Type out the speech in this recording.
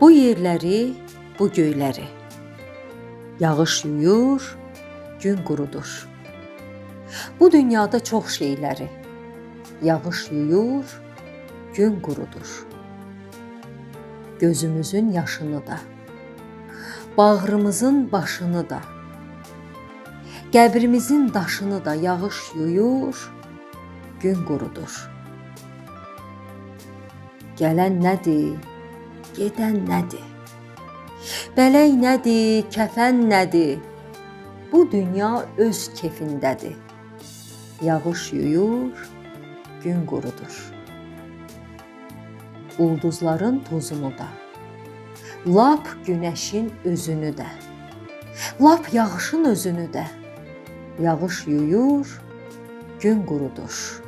Bu yerləri, bu göyləri yağış yuyur, gün qurudur. Bu dünyada çox şeyləri yağış yuyur, gün qurudur. Gözümüzün yaşını da, bağrımızın başını da, qəbrimizin daşını da yağış yuyur, gün qurudur. Gələn nədir, gedən nədir? Bələk nədir, kəfən nədir? Bu dünya öz kefindədir. Yağış yuyur, gün qurudur. Ulduzların tozunu da, lap günəşin özünü də, lap yağışın özünü də yağış yuyur, gün qurudur.